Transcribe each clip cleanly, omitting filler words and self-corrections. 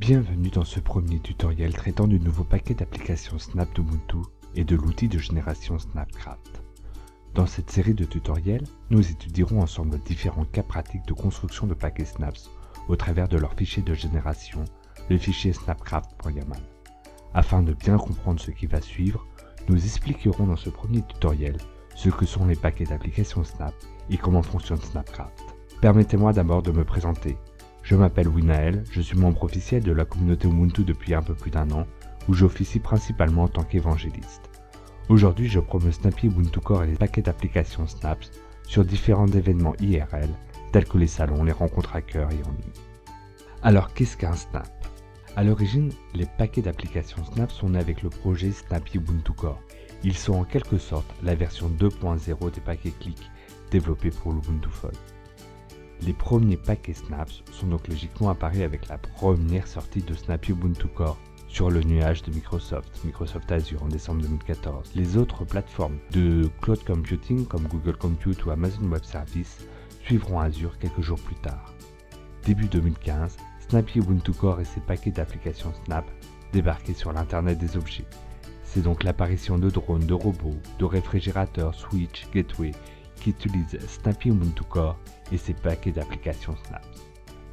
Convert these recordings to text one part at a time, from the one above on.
Bienvenue dans ce premier tutoriel traitant du nouveau paquet d'applications Snap d'Ubuntu et de l'outil de génération Snapcraft. Dans cette série de tutoriels, nous étudierons ensemble différents cas pratiques de construction de paquets Snaps au travers de leur fichier de génération, le fichier snapcraft.yaml. Afin de bien comprendre ce qui va suivre, nous expliquerons dans ce premier tutoriel ce que sont les paquets d'applications Snap et comment fonctionne Snapcraft. Permettez-moi d'abord de me présenter. Je m'appelle Winael, je suis membre officiel de la communauté Ubuntu depuis un peu plus d'1 an, où j'officie principalement en tant qu'évangéliste. Aujourd'hui, je promeux Snappy Ubuntu Core et les paquets d'applications Snaps sur différents événements IRL, tels que les salons, les rencontres à cœur et en ligne. Alors, qu'est-ce qu'un Snap? À l'origine, les paquets d'applications Snap sont nés avec le projet Snappy Ubuntu Core. Ils sont en quelque sorte la version 2.0 des paquets Click développés pour l'Ubuntu Phone. Les premiers paquets Snaps sont donc logiquement apparus avec la première sortie de Snappy Ubuntu Core sur le nuage de Microsoft Azure en décembre 2014. Les autres plateformes de cloud computing comme Google Compute ou Amazon Web Services suivront Azure quelques jours plus tard. Début 2015, Snappy Ubuntu Core et ses paquets d'applications Snap débarquaient sur l'Internet des objets. C'est donc l'apparition de drones, de robots, de réfrigérateurs, switch, gateway qui utilisent Snappy Ubuntu Core et ses paquets d'applications Snaps.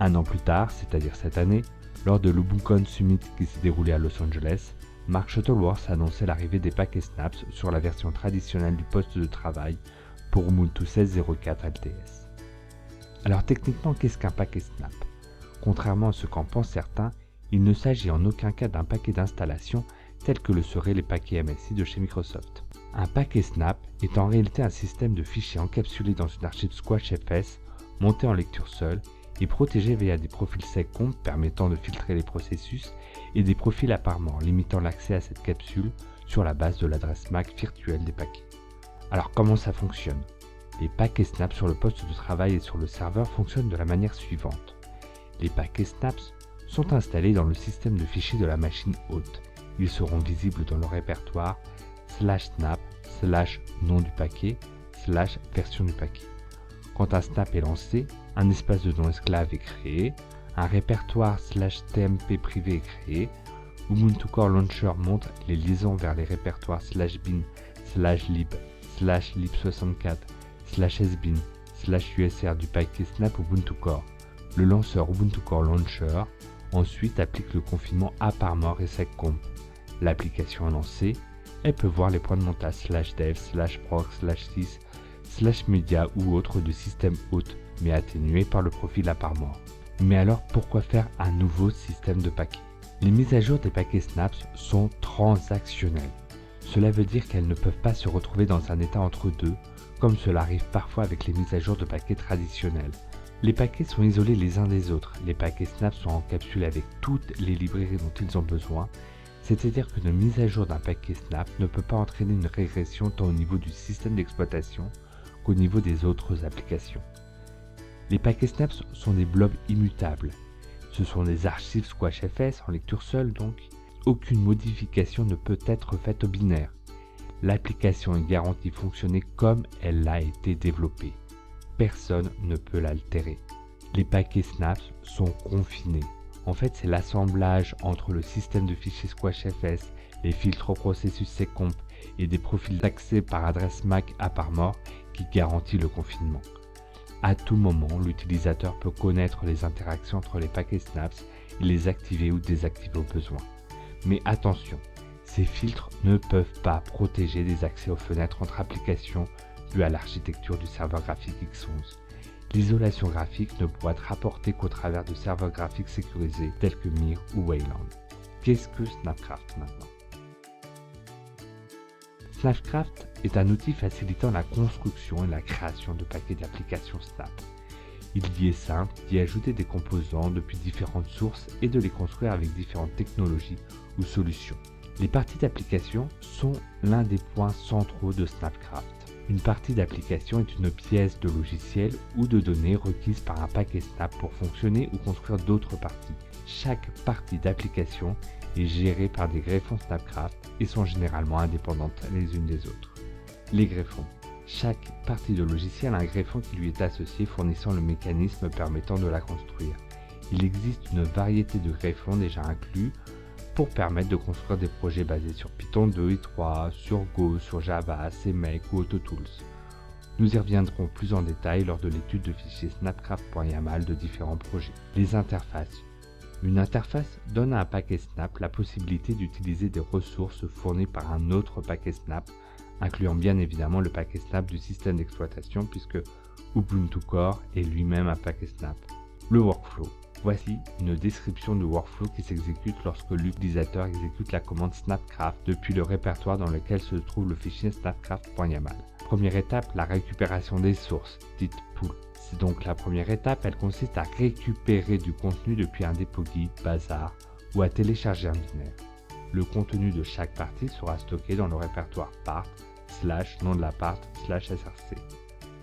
Un an plus tard, c'est-à-dire cette année, lors de l'UbuCon Summit qui s'est déroulé à Los Angeles, Mark Shuttleworth annonçait l'arrivée des paquets Snaps sur la version traditionnelle du poste de travail pour Ubuntu 16.04 LTS. Alors techniquement, qu'est-ce qu'un paquet Snap? Contrairement à ce qu'en pensent certains, il ne s'agit en aucun cas d'un paquet d'installation tel que le seraient les paquets MSI de chez Microsoft. Un paquet Snap est en réalité un système de fichiers encapsulé dans une archive SquashFS, monté en lecture seule et protégé via des profils seccomp permettant de filtrer les processus et des profils à part mort limitant l'accès à cette capsule sur la base de l'adresse MAC virtuelle des paquets. Alors comment ça fonctionne? Les paquets Snap sur le poste de travail et sur le serveur fonctionnent de la manière suivante. Les paquets Snaps sont installés dans le système de fichiers de la machine hôte. Ils seront visibles dans le répertoire /snap, /nom du paquet, /version du paquet. Quand un snap est lancé, un espace de nom esclave est créé, un répertoire /tmp privé est créé, Ubuntu Core Launcher montre les liaisons vers les répertoires /bin, /lib, /lib64, /sbin, /usr du paquet Snap Ubuntu Core. Le lanceur Ubuntu Core Launcher ensuite applique le confinement à part mort et seccomp. L'application est lancée, elle peut voir les points de montage /dev, /proc, /sys, /media ou autres du système hôte, mais atténué par le profil à part mort. Mais alors pourquoi faire un nouveau système de paquets? Les mises à jour des paquets Snaps sont transactionnelles. Cela veut dire qu'elles ne peuvent pas se retrouver dans un état entre deux, comme cela arrive parfois avec les mises à jour de paquets traditionnels. Les paquets sont isolés les uns des autres, les paquets Snap sont encapsulés avec toutes les librairies dont ils ont besoin, c'est-à-dire qu'une mise à jour d'un paquet Snap ne peut pas entraîner une régression tant au niveau du système d'exploitation qu'au niveau des autres applications. Les paquets Snaps sont des blobs immutables. Ce sont des archives SquashFS en lecture seule donc. Aucune modification ne peut être faite au binaire. L'application est garantie de fonctionner comme elle a été développée. Personne ne peut l'altérer. Les paquets Snaps sont confinés. En fait, c'est l'assemblage entre le système de fichiers SquashFS, les filtres au processus seccomp et des profils d'accès par adresse MAC à part mort qui garantit le confinement. À tout moment, l'utilisateur peut connaître les interactions entre les paquets Snaps et les activer ou désactiver au besoin. Mais attention, ces filtres ne peuvent pas protéger des accès aux fenêtres entre applications dues à l'architecture du serveur graphique X11. L'isolation graphique ne pourra être apportée qu'au travers de serveurs graphiques sécurisés tels que Mir ou Wayland. Qu'est-ce que Snapcraft maintenant? Snapcraft est un outil facilitant la construction et la création de paquets d'applications Snap. Il y est simple d'y ajouter des composants depuis différentes sources et de les construire avec différentes technologies ou solutions. Les parties d'application sont l'un des points centraux de Snapcraft. Une partie d'application est une pièce de logiciel ou de données requise par un paquet Snap pour fonctionner ou construire d'autres parties. Chaque partie d'application est gérée par des greffons Snapcraft et sont généralement indépendantes les unes des autres. Les greffons. Chaque partie de logiciel a un greffon qui lui est associé fournissant le mécanisme permettant de la construire. Il existe une variété de greffons déjà inclus pour permettre de construire des projets basés sur Python 2 et 3, sur Go, sur Java, CMake ou AutoTools. Nous y reviendrons plus en détail lors de l'étude de fichiers snapcraft.yaml de différents projets. Les interfaces. Une interface donne à un paquet Snap la possibilité d'utiliser des ressources fournies par un autre paquet Snap, incluant bien évidemment le paquet Snap du système d'exploitation puisque Ubuntu Core est lui-même un paquet Snap. Le workflow. Voici une description du workflow qui s'exécute lorsque l'utilisateur exécute la commande snapcraft depuis le répertoire dans lequel se trouve le fichier snapcraft.yaml. Première étape, la récupération des sources, dite pull. C'est donc la première étape, elle consiste à récupérer du contenu depuis un dépôt Git, Bazaar ou à télécharger un binaire. Le contenu de chaque partie sera stocké dans le répertoire part / nom de la part / src.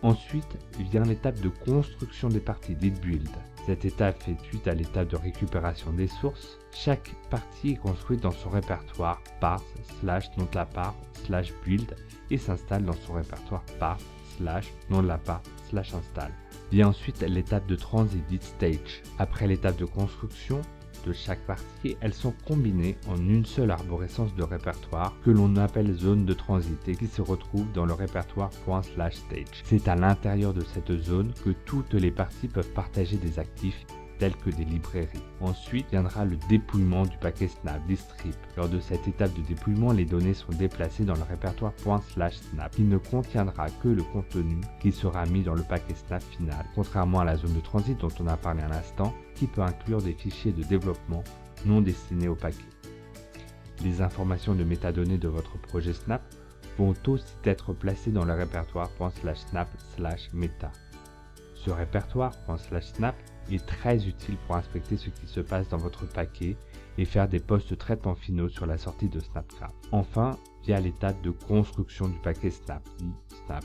Ensuite vient l'étape de construction des parties, dite build. Cette étape fait suite à l'étape de récupération des sources. Chaque partie est construite dans son répertoire part / nom de la part / build et s'installe dans son répertoire part / nom de la part / install. Vient ensuite l'étape de transit, dite stage. Après l'étape de construction de chaque partie, elles sont combinées en une seule arborescence de répertoire que l'on appelle zone de transit et qui se retrouve dans le répertoire ./stage. C'est à l'intérieur de cette zone que toutes les parties peuvent partager des actifs tels que des librairies. Ensuite viendra le dépouillement du paquet Snap, des strips. Lors de cette étape de dépouillement, les données sont déplacées dans le répertoire ./snap qui ne contiendra que le contenu qui sera mis dans le paquet Snap final, contrairement à la zone de transit dont on a parlé à l'instant, qui peut inclure des fichiers de développement non destinés au paquet. Les informations de métadonnées de votre projet Snap vont aussi être placées dans le répertoire ./snap/meta. Ce répertoire ./snap est très utile pour inspecter ce qui se passe dans votre paquet et faire des post-traitements finaux sur la sortie de Snapcraft. Enfin, via l'étape de construction du paquet Snap, dit Snap.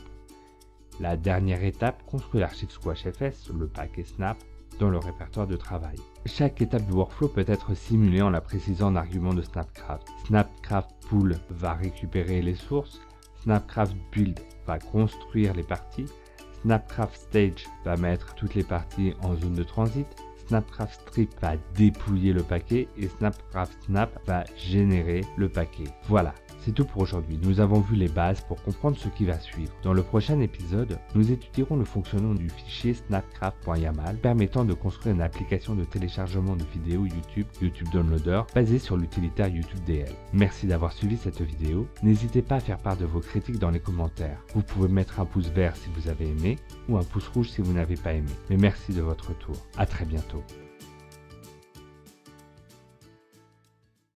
La dernière étape construit l'archive squashfs, le paquet Snap, dans le répertoire de travail. Chaque étape du workflow peut être simulée en la précisant en argument de Snapcraft. Snapcraft Pool va récupérer les sources, Snapcraft Build va construire les parties, Snapcraft Stage va mettre toutes les parties en zone de transit, Snapcraft Strip va dépouiller le paquet et Snapcraft Snap va générer le paquet. Voilà, c'est tout pour aujourd'hui. Nous avons vu les bases pour comprendre ce qui va suivre. Dans le prochain épisode, nous étudierons le fonctionnement du fichier snapcraft.yaml permettant de construire une application de téléchargement de vidéos YouTube Downloader basée sur l'utilitaire YouTube DL. Merci d'avoir suivi cette vidéo. N'hésitez pas à faire part de vos critiques dans les commentaires. Vous pouvez mettre un pouce vert si vous avez aimé ou un pouce rouge si vous n'avez pas aimé. Mais merci de votre retour. À très bientôt.